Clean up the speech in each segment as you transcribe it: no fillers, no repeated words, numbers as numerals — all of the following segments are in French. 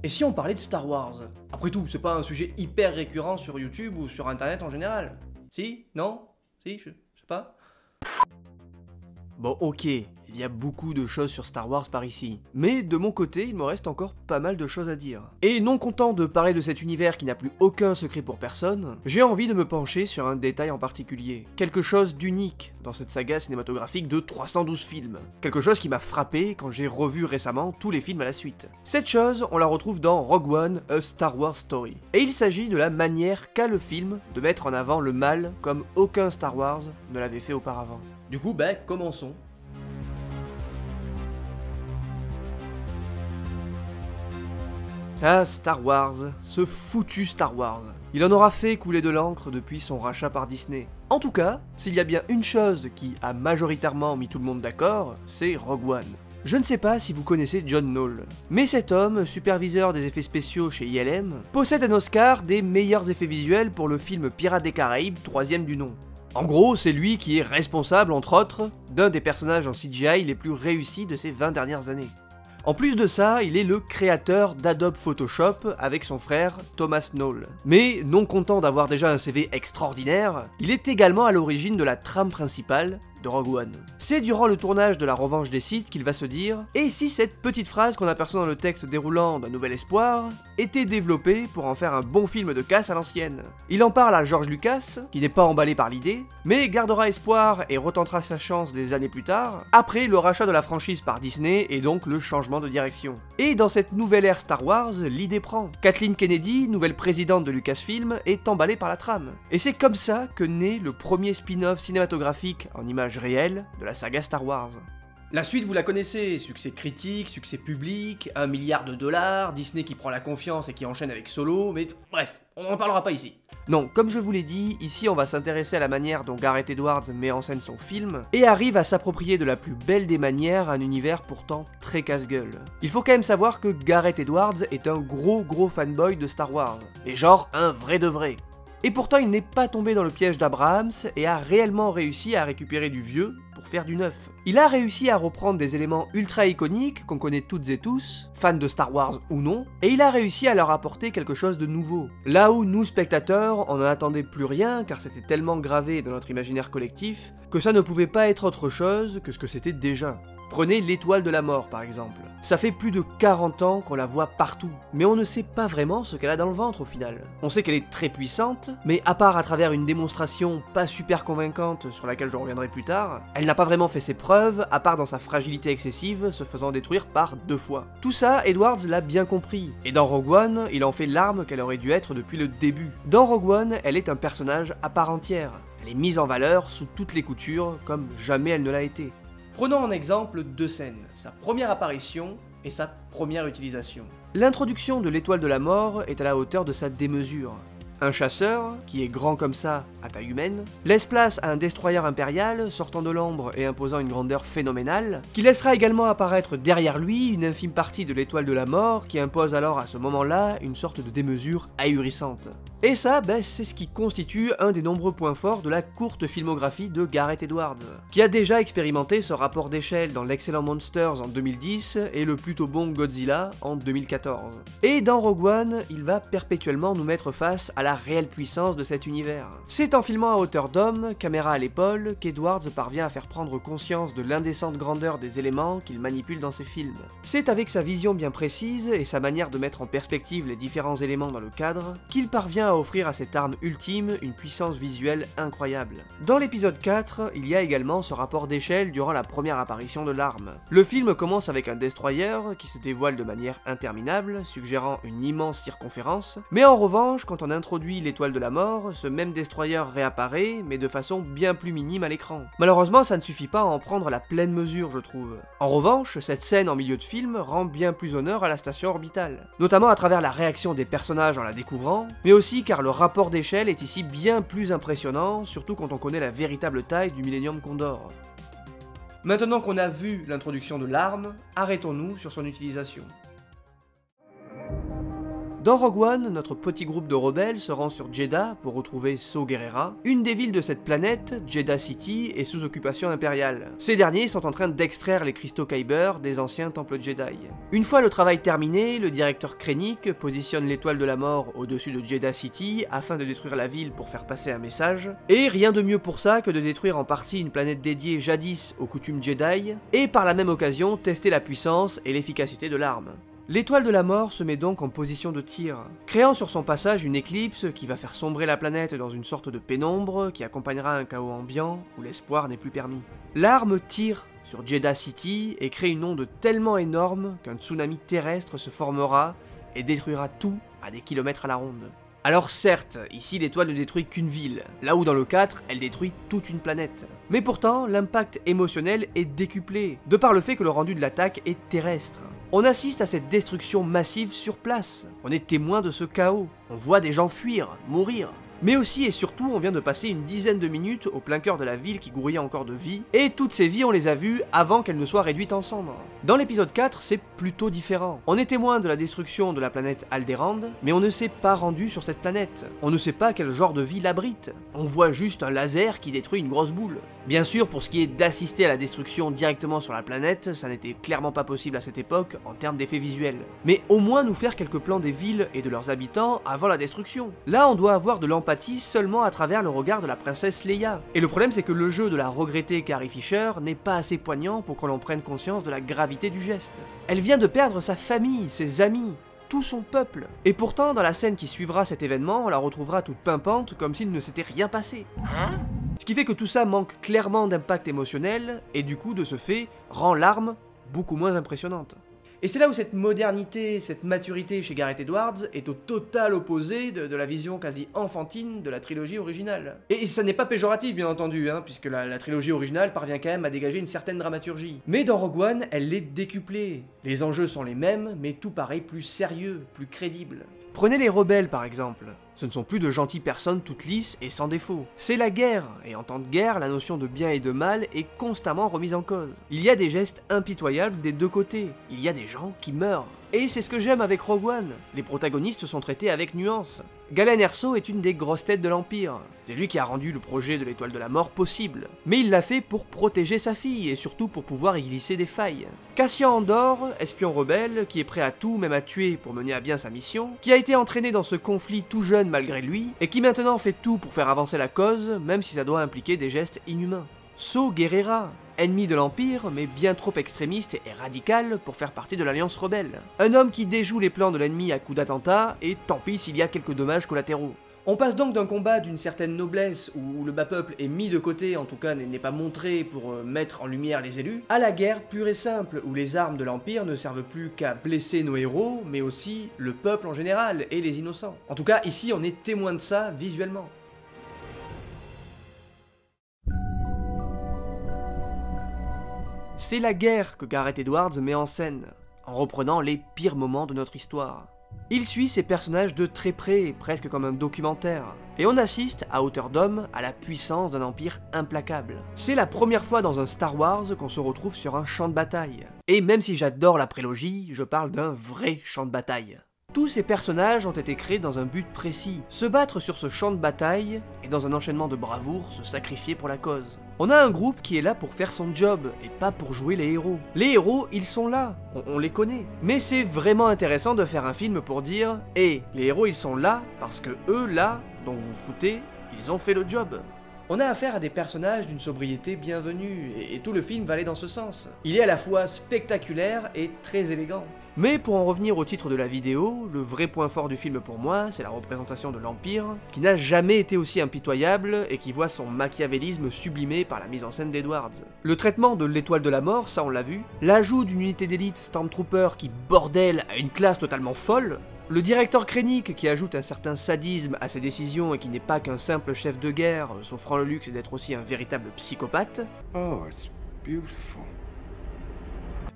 Et si on parlait de Star Wars? Après tout, c'est pas un sujet hyper récurrent sur YouTube ou sur internet en général. Si? Non? Si? Je sais pas. Bon, ok, il y a beaucoup de choses sur Star Wars par ici, mais de mon côté, il me reste encore pas mal de choses à dire. Et non content de parler de cet univers qui n'a plus aucun secret pour personne, j'ai envie de me pencher sur un détail en particulier, quelque chose d'unique dans cette saga cinématographique de 312 films, quelque chose qui m'a frappé quand j'ai revu récemment tous les films à la suite. Cette chose, on la retrouve dans Rogue One, A Star Wars Story, et il s'agit de la manière qu'a le film de mettre en avant le mal comme aucun Star Wars ne l'avait fait auparavant. Du coup, commençons. Ah, Star Wars, ce foutu Star Wars. Il en aura fait couler de l'encre depuis son rachat par Disney. En tout cas, s'il y a bien une chose qui a majoritairement mis tout le monde d'accord, c'est Rogue One. Je ne sais pas si vous connaissez John Knoll, mais cet homme, superviseur des effets spéciaux chez ILM, possède un Oscar des meilleurs effets visuels pour le film Pirates des Caraïbes, 3e du nom. En gros, c'est lui qui est responsable, entre autres, d'un des personnages en CGI les plus réussis de ces 20 dernières années. En plus de ça, il est le créateur d'Adobe Photoshop avec son frère Thomas Knoll. Mais non content d'avoir déjà un CV extraordinaire, il est également à l'origine de la trame principale de Rogue One. C'est durant le tournage de La Revanche des Sith qu'il va se dire « Et si cette petite phrase qu'on aperçoit dans le texte déroulant d'Un Nouvel Espoir était développée pour en faire un bon film de casse à l'ancienne ?» Il en parle à George Lucas, qui n'est pas emballé par l'idée, mais gardera espoir et retentera sa chance des années plus tard, après le rachat de la franchise par Disney et donc le changement de direction. Et dans cette nouvelle ère Star Wars, l'idée prend. Kathleen Kennedy, nouvelle présidente de Lucasfilm, est emballée par la trame. Et c'est comme ça que naît le premier spin-off cinématographique en images réelles de la saga Star Wars. La suite, vous la connaissez, succès critique, succès public, 1 milliard de dollars, Disney qui prend la confiance et qui enchaîne avec Solo, mais bref, on n'en parlera pas ici. Non, comme je vous l'ai dit, ici on va s'intéresser à la manière dont Gareth Edwards met en scène son film, et arrive à s'approprier de la plus belle des manières un univers pourtant très casse-gueule. Il faut quand même savoir que Gareth Edwards est un gros fanboy de Star Wars, et genre un vrai de vrai. Et pourtant il n'est pas tombé dans le piège d'Abrams et a réellement réussi à récupérer du vieux pour faire du neuf. Il a réussi à reprendre des éléments ultra iconiques qu'on connaît toutes et tous, fans de Star Wars ou non, et il a réussi à leur apporter quelque chose de nouveau. Là où nous spectateurs, on n'en attendait plus rien car c'était tellement gravé dans notre imaginaire collectif que ça ne pouvait pas être autre chose que ce que c'était déjà. Prenez l'Étoile de la Mort par exemple. Ça fait plus de 40 ans qu'on la voit partout, mais on ne sait pas vraiment ce qu'elle a dans le ventre au final. On sait qu'elle est très puissante, mais à part à travers une démonstration pas super convaincante sur laquelle je reviendrai plus tard, elle n'a pas vraiment fait ses preuves, à part dans sa fragilité excessive, se faisant détruire par 2 fois. Tout ça, Edwards l'a bien compris, et dans Rogue One, il en fait l'arme qu'elle aurait dû être depuis le début. Dans Rogue One, elle est un personnage à part entière. Elle est mise en valeur sous toutes les coutures, comme jamais elle ne l'a été. Prenons en exemple 2 scènes, sa première apparition et sa première utilisation. L'introduction de l'Étoile de la Mort est à la hauteur de sa démesure. Un chasseur, qui est grand comme ça, à taille humaine, laisse place à un destroyer impérial sortant de l'ombre et imposant une grandeur phénoménale, qui laissera également apparaître derrière lui une infime partie de l'Étoile de la Mort qui impose alors à ce moment-là une sorte de démesure ahurissante. Et ça, c'est ce qui constitue un des nombreux points forts de la courte filmographie de Gareth Edwards, qui a déjà expérimenté ce rapport d'échelle dans l'excellent Monsters en 2010 et le plutôt bon Godzilla en 2014. Et dans Rogue One, il va perpétuellement nous mettre face à la réelle puissance de cet univers. C'est en filmant à hauteur d'homme, caméra à l'épaule, qu'Edwards parvient à faire prendre conscience de l'indécente grandeur des éléments qu'il manipule dans ses films. C'est avec sa vision bien précise et sa manière de mettre en perspective les différents éléments dans le cadre qu'il parvient à offrir à cette arme ultime une puissance visuelle incroyable. Dans l'épisode 4, il y a également ce rapport d'échelle durant la première apparition de l'arme. Le film commence avec un destroyer qui se dévoile de manière interminable, suggérant une immense circonférence, mais en revanche, quand on introduit l'Étoile de la Mort, ce même destroyer réapparaît, mais de façon bien plus minime à l'écran. Malheureusement, ça ne suffit pas à en prendre la pleine mesure, je trouve. En revanche, cette scène en milieu de film rend bien plus honneur à la station orbitale, notamment à travers la réaction des personnages en la découvrant, mais aussi car le rapport d'échelle est ici bien plus impressionnant, surtout quand on connaît la véritable taille du Millennium Condor. Maintenant qu'on a vu l'introduction de l'arme, arrêtons-nous sur son utilisation. Dans Rogue One, notre petit groupe de rebelles se rend sur Jedha pour retrouver Saw Gerrera. Une des villes de cette planète, Jedha City, est sous occupation impériale. Ces derniers sont en train d'extraire les cristaux Kyber des anciens temples Jedi. Une fois le travail terminé, le directeur Krennic positionne l'étoile de la mort au-dessus de Jedha City afin de détruire la ville pour faire passer un message. Et rien de mieux pour ça que de détruire en partie une planète dédiée jadis aux coutumes Jedi, et par la même occasion tester la puissance et l'efficacité de l'arme. L'étoile de la mort se met donc en position de tir, créant sur son passage une éclipse qui va faire sombrer la planète dans une sorte de pénombre qui accompagnera un chaos ambiant où l'espoir n'est plus permis. L'arme tire sur Jedha City et crée une onde tellement énorme qu'un tsunami terrestre se formera et détruira tout à des kilomètres à la ronde. Alors certes, ici l'étoile ne détruit qu'une ville, là où dans le 4, elle détruit toute une planète. Mais pourtant, l'impact émotionnel est décuplé, de par le fait que le rendu de l'attaque est terrestre. On assiste à cette destruction massive sur place, on est témoin de ce chaos, on voit des gens fuir, mourir. Mais aussi et surtout, on vient de passer une dizaine de minutes au plein cœur de la ville qui grouillait encore de vie, et toutes ces vies on les a vues avant qu'elles ne soient réduites en cendres. Dans l'épisode 4, c'est plutôt différent. On est témoin de la destruction de la planète Alderaan, mais on ne s'est pas rendu sur cette planète. On ne sait pas quel genre de vie l'abrite. On voit juste un laser qui détruit une grosse boule. Bien sûr, pour ce qui est d'assister à la destruction directement sur la planète, ça n'était clairement pas possible à cette époque en termes d'effets visuels. Mais au moins nous faire quelques plans des villes et de leurs habitants avant la destruction. Là, on doit avoir de l'empathie seulement à travers le regard de la princesse Leia. Et le problème, c'est que le jeu de la regrettée Carrie Fisher n'est pas assez poignant pour que l'on prenne conscience de la gravité du geste. Elle vient de perdre sa famille, ses amis, tout son peuple. Et pourtant, dans la scène qui suivra cet événement, on la retrouvera toute pimpante comme s'il ne s'était rien passé. Ce qui fait que tout ça manque clairement d'impact émotionnel, et du coup, de ce fait, rend l'arme beaucoup moins impressionnante. Et c'est là où cette modernité, cette maturité chez Gareth Edwards est au total opposé de la vision quasi enfantine de la trilogie originale. Et ça n'est pas péjoratif bien entendu, puisque la trilogie originale parvient quand même à dégager une certaine dramaturgie. Mais dans Rogue One, elle l'est décuplée. Les enjeux sont les mêmes, mais tout paraît plus sérieux, plus crédible. Prenez les rebelles par exemple. Ce ne sont plus de gentilles personnes toutes lisses et sans défaut. C'est la guerre, et en temps de guerre, la notion de bien et de mal est constamment remise en cause. Il y a des gestes impitoyables des deux côtés, il y a des gens qui meurent. Et c'est ce que j'aime avec Rogue One, les protagonistes sont traités avec nuance. Galen Erso est une des grosses têtes de l'Empire, c'est lui qui a rendu le projet de l'étoile de la mort possible. Mais il l'a fait pour protéger sa fille, et surtout pour pouvoir y glisser des failles. Cassian Andor, espion rebelle, qui est prêt à tout, même à tuer pour mener à bien sa mission, qui a été entraîné dans ce conflit tout jeune malgré lui, et qui maintenant fait tout pour faire avancer la cause, même si ça doit impliquer des gestes inhumains. Saw Gerrera, ennemi de l'Empire, mais bien trop extrémiste et radical pour faire partie de l'Alliance rebelle. Un homme qui déjoue les plans de l'ennemi à coups d'attentat, et tant pis s'il y a quelques dommages collatéraux. On passe donc d'un combat d'une certaine noblesse, où le bas peuple est mis de côté, en tout cas n'est pas montré pour mettre en lumière les élus, à la guerre pure et simple, où les armes de l'Empire ne servent plus qu'à blesser nos héros, mais aussi le peuple en général, et les innocents. En tout cas, ici on est témoin de ça visuellement. C'est la guerre que Gareth Edwards met en scène, en reprenant les pires moments de notre histoire. Il suit ces personnages de très près, presque comme un documentaire, et on assiste, à hauteur d'homme, à la puissance d'un empire implacable. C'est la première fois dans un Star Wars qu'on se retrouve sur un champ de bataille. Et même si j'adore la prélogie, je parle d'un vrai champ de bataille. Tous ces personnages ont été créés dans un but précis, se battre sur ce champ de bataille, et dans un enchaînement de bravoure, se sacrifier pour la cause. On a un groupe qui est là pour faire son job, et pas pour jouer les héros. Les héros, ils sont là, on les connaît. Mais c'est vraiment intéressant de faire un film pour dire « Eh, les héros ils sont là, parce que eux là, dont vous vous foutez, ils ont fait le job ». On a affaire à des personnages d'une sobriété bienvenue, et tout le film va aller dans ce sens. Il est à la fois spectaculaire et très élégant. Mais pour en revenir au titre de la vidéo, le vrai point fort du film pour moi, c'est la représentation de l'Empire, qui n'a jamais été aussi impitoyable et qui voit son machiavélisme sublimé par la mise en scène d'Edwards. Le traitement de l'étoile de la mort, ça on l'a vu, l'ajout d'une unité d'élite Stormtrooper qui bordelle à une classe totalement folle, le directeur Krennic qui ajoute un certain sadisme à ses décisions et qui n'est pas qu'un simple chef de guerre, s'offrant le luxe d'être aussi un véritable psychopathe. Oh, it's beautiful.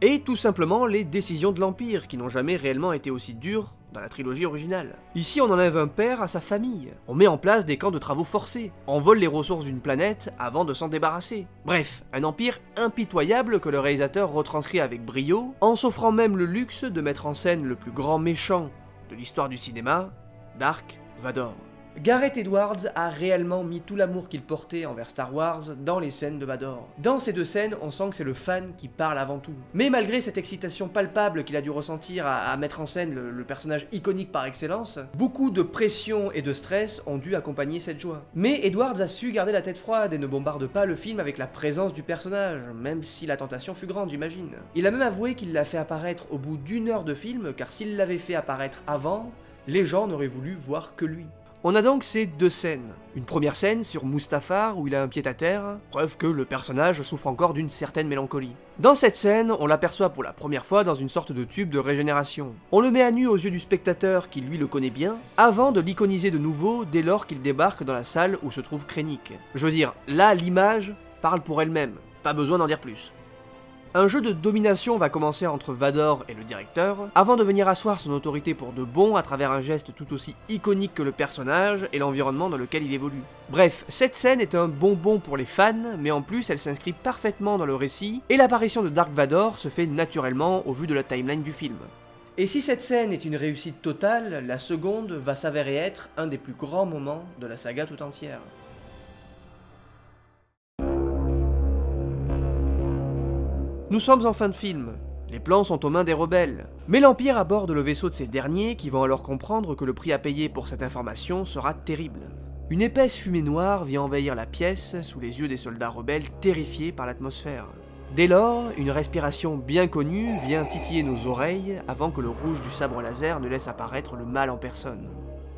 Et tout simplement les décisions de l'Empire, qui n'ont jamais réellement été aussi dures dans la trilogie originale. Ici on enlève un père à sa famille, on met en place des camps de travaux forcés, on vole les ressources d'une planète avant de s'en débarrasser. Bref, un empire impitoyable que le réalisateur retranscrit avec brio, en s'offrant même le luxe de mettre en scène le plus grand méchant de l'histoire du cinéma, Dark Vador. Gareth Edwards a réellement mis tout l'amour qu'il portait envers Star Wars dans les scènes de Vador. Dans ces deux scènes, on sent que c'est le fan qui parle avant tout. Mais malgré cette excitation palpable qu'il a dû ressentir à mettre en scène le personnage iconique par excellence, beaucoup de pression et de stress ont dû accompagner cette joie. Mais Edwards a su garder la tête froide et ne bombarde pas le film avec la présence du personnage, même si la tentation fut grande, j'imagine. Il a même avoué qu'il l'a fait apparaître au bout d'1 heure de film, car s'il l'avait fait apparaître avant, les gens n'auraient voulu voir que lui. On a donc ces deux scènes. Une première scène sur Mustafar où il a un pied-à-terre, preuve que le personnage souffre encore d'une certaine mélancolie. Dans cette scène, on l'aperçoit pour la première fois dans une sorte de tube de régénération. On le met à nu aux yeux du spectateur qui lui le connaît bien, avant de l'iconiser de nouveau dès lors qu'il débarque dans la salle où se trouve Krennic. Je veux dire, là l'image parle pour elle-même, pas besoin d'en dire plus. Un jeu de domination va commencer entre Vador et le directeur, avant de venir asseoir son autorité pour de bon à travers un geste tout aussi iconique que le personnage et l'environnement dans lequel il évolue. Bref, cette scène est un bonbon pour les fans, mais en plus elle s'inscrit parfaitement dans le récit, et l'apparition de Dark Vador se fait naturellement au vu de la timeline du film. Et si cette scène est une réussite totale, la seconde va s'avérer être un des plus grands moments de la saga tout entière. Nous sommes en fin de film, les plans sont aux mains des rebelles, mais l'Empire aborde le vaisseau de ces derniers qui vont alors comprendre que le prix à payer pour cette information sera terrible. Une épaisse fumée noire vient envahir la pièce sous les yeux des soldats rebelles terrifiés par l'atmosphère. Dès lors, une respiration bien connue vient titiller nos oreilles avant que le rouge du sabre laser ne laisse apparaître le mal en personne.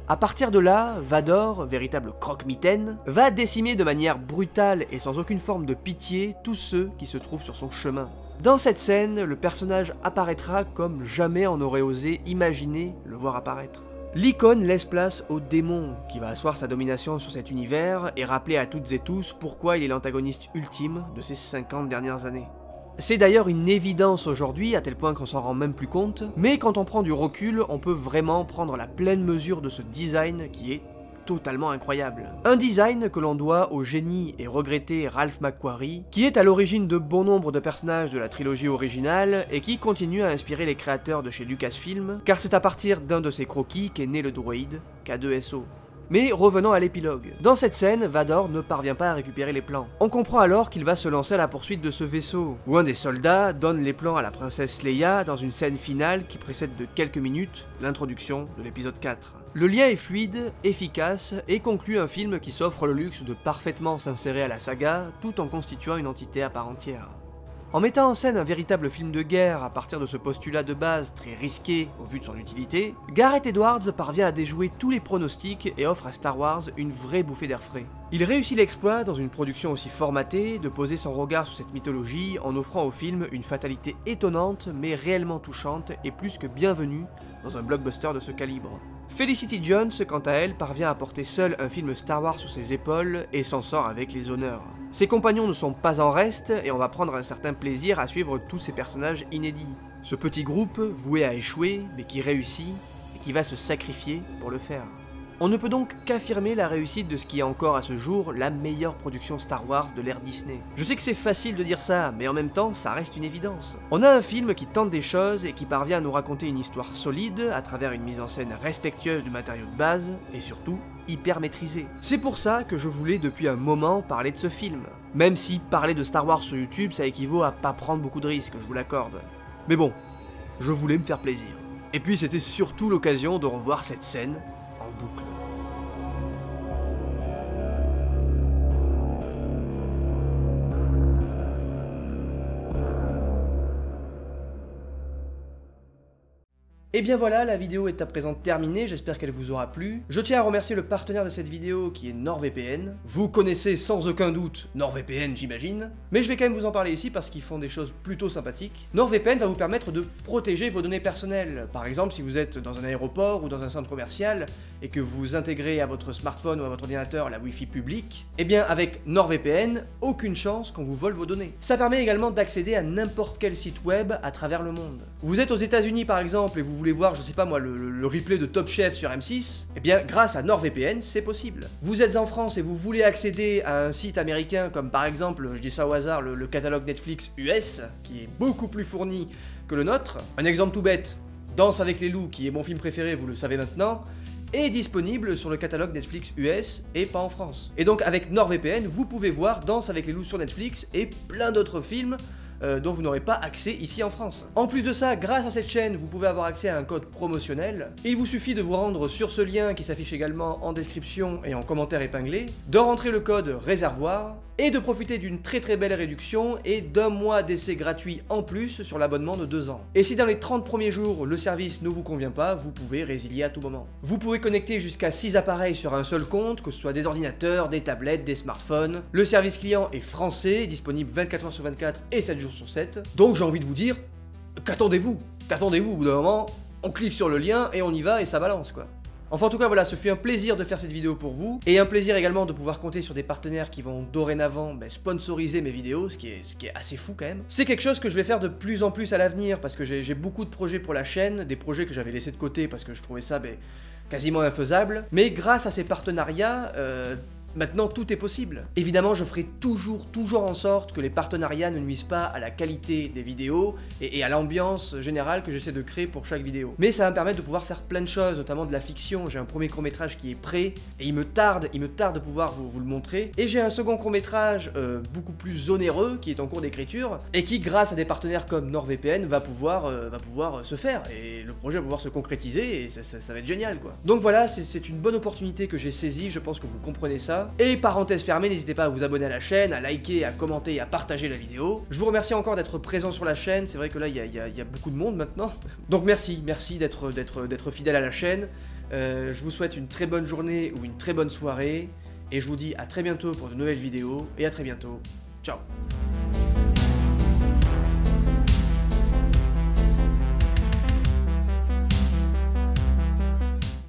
A partir de là, Vador, véritable croque-mitaine, va décimer de manière brutale et sans aucune forme de pitié tous ceux qui se trouvent sur son chemin. Dans cette scène, le personnage apparaîtra comme jamais on aurait osé imaginer le voir apparaître. L'icône laisse place au démon, qui va asseoir sa domination sur cet univers et rappeler à toutes et tous pourquoi il est l'antagoniste ultime de ces 50 dernières années. C'est d'ailleurs une évidence aujourd'hui, à tel point qu'on s'en rend même plus compte, mais quand on prend du recul, on peut vraiment prendre la pleine mesure de ce design qui est totalement incroyable. Un design que l'on doit au génie et regretté Ralph McQuarrie, qui est à l'origine de bon nombre de personnages de la trilogie originale et qui continue à inspirer les créateurs de chez Lucasfilm, car c'est à partir d'un de ses croquis qu'est né le droïde K2SO. Mais revenons à l'épilogue. Dans cette scène, Vador ne parvient pas à récupérer les plans. On comprend alors qu'il va se lancer à la poursuite de ce vaisseau, où un des soldats donne les plans à la princesse Leia dans une scène finale qui précède de quelques minutes l'introduction de l'épisode 4. Le lien est fluide, efficace, et conclut un film qui s'offre le luxe de parfaitement s'insérer à la saga, tout en constituant une entité à part entière. En mettant en scène un véritable film de guerre à partir de ce postulat de base très risqué au vu de son utilité, Gareth Edwards parvient à déjouer tous les pronostics et offre à Star Wars une vraie bouffée d'air frais. Il réussit l'exploit, dans une production aussi formatée, de poser son regard sur cette mythologie en offrant au film une fatalité étonnante mais réellement touchante et plus que bienvenue dans un blockbuster de ce calibre. Felicity Jones, quant à elle, parvient à porter seule un film Star Wars sur ses épaules et s'en sort avec les honneurs. Ses compagnons ne sont pas en reste et on va prendre un certain plaisir à suivre tous ces personnages inédits. Ce petit groupe, voué à échouer, mais qui réussit et qui va se sacrifier pour le faire. On ne peut donc qu'affirmer la réussite de ce qui est encore à ce jour la meilleure production Star Wars de l'ère Disney. Je sais que c'est facile de dire ça, mais en même temps, ça reste une évidence. On a un film qui tente des choses et qui parvient à nous raconter une histoire solide à travers une mise en scène respectueuse du matériau de base et surtout hyper maîtrisée. C'est pour ça que je voulais depuis un moment parler de ce film. Même si parler de Star Wars sur YouTube, ça équivaut à pas prendre beaucoup de risques, je vous l'accorde. Mais bon, je voulais me faire plaisir. Et puis c'était surtout l'occasion de revoir cette scène en boucle. Et bien voilà, la vidéo est à présent terminée, j'espère qu'elle vous aura plu. Je tiens à remercier le partenaire de cette vidéo qui est NordVPN. Vous connaissez sans aucun doute NordVPN, j'imagine, mais je vais quand même vous en parler ici parce qu'ils font des choses plutôt sympathiques. NordVPN va vous permettre de protéger vos données personnelles. Par exemple, si vous êtes dans un aéroport ou dans un centre commercial et que vous intégrez à votre smartphone ou à votre ordinateur la Wi-Fi publique, eh bien avec NordVPN, aucune chance qu'on vous vole vos données. Ça permet également d'accéder à n'importe quel site web à travers le monde. Vous êtes aux États-Unis par exemple et vous voulez voir, je sais pas moi, le replay de Top Chef sur M6, eh bien grâce à NordVPN, c'est possible. Vous êtes en France et vous voulez accéder à un site américain comme par exemple, je dis ça au hasard, le catalogue Netflix US, qui est beaucoup plus fourni que le nôtre. Un exemple tout bête, Danse avec les loups, qui est mon film préféré, vous le savez maintenant, est disponible sur le catalogue Netflix US et pas en France. Et donc avec NordVPN, vous pouvez voir Danse avec les loups sur Netflix et plein d'autres films dont vous n'aurez pas accès ici en France. En plus de ça, grâce à cette chaîne, vous pouvez avoir accès à un code promotionnel. Il vous suffit de vous rendre sur ce lien qui s'affiche également en description et en commentaire épinglé, de rentrer le code réservoir et de profiter d'une très belle réduction et d'un mois d'essai gratuit en plus sur l'abonnement de 2 ans. Et si dans les 30 premiers jours, le service ne vous convient pas, vous pouvez résilier à tout moment. Vous pouvez connecter jusqu'à 6 appareils sur un seul compte, que ce soit des ordinateurs, des tablettes, des smartphones. Le service client est français, disponible 24 h sur 24 et 7 jours sur 7. Donc j'ai envie de vous dire, qu'attendez-vous? Qu'attendez-vous? Au bout d'un moment, on clique sur le lien et on y va et ça balance quoi. Enfin en tout cas voilà, ce fut un plaisir de faire cette vidéo pour vous, et un plaisir également de pouvoir compter sur des partenaires qui vont dorénavant sponsoriser mes vidéos, ce qui est assez fou quand même. C'est quelque chose que je vais faire de plus en plus à l'avenir, parce que j'ai beaucoup de projets pour la chaîne, des projets que j'avais laissés de côté parce que je trouvais ça quasiment infaisable, mais grâce à ces partenariats, maintenant tout est possible. Évidemment, je ferai toujours en sorte que les partenariats ne nuisent pas à la qualité des vidéos et à l'ambiance générale que j'essaie de créer pour chaque vidéo. Mais ça va me permettre de pouvoir faire plein de choses, notamment de la fiction. J'ai un premier court-métrage qui est prêt et il me tarde de pouvoir vous le montrer. Et j'ai un second court-métrage beaucoup plus onéreux qui est en cours d'écriture et qui, grâce à des partenaires comme NordVPN, va pouvoir se faire et le projet va pouvoir se concrétiser et ça va être génial quoi. Donc voilà, c'est une bonne opportunité que j'ai saisie, je pense que vous comprenez ça. Et parenthèse fermée, n'hésitez pas à vous abonner à la chaîne, à liker, à commenter et à partager la vidéo. Je vous remercie encore d'être présent sur la chaîne, c'est vrai que là il y a beaucoup de monde maintenant. Donc merci d'être fidèle à la chaîne. Je vous souhaite une très bonne journée ou une très bonne soirée. Et je vous dis à très bientôt pour de nouvelles vidéos. Et à très bientôt. Ciao.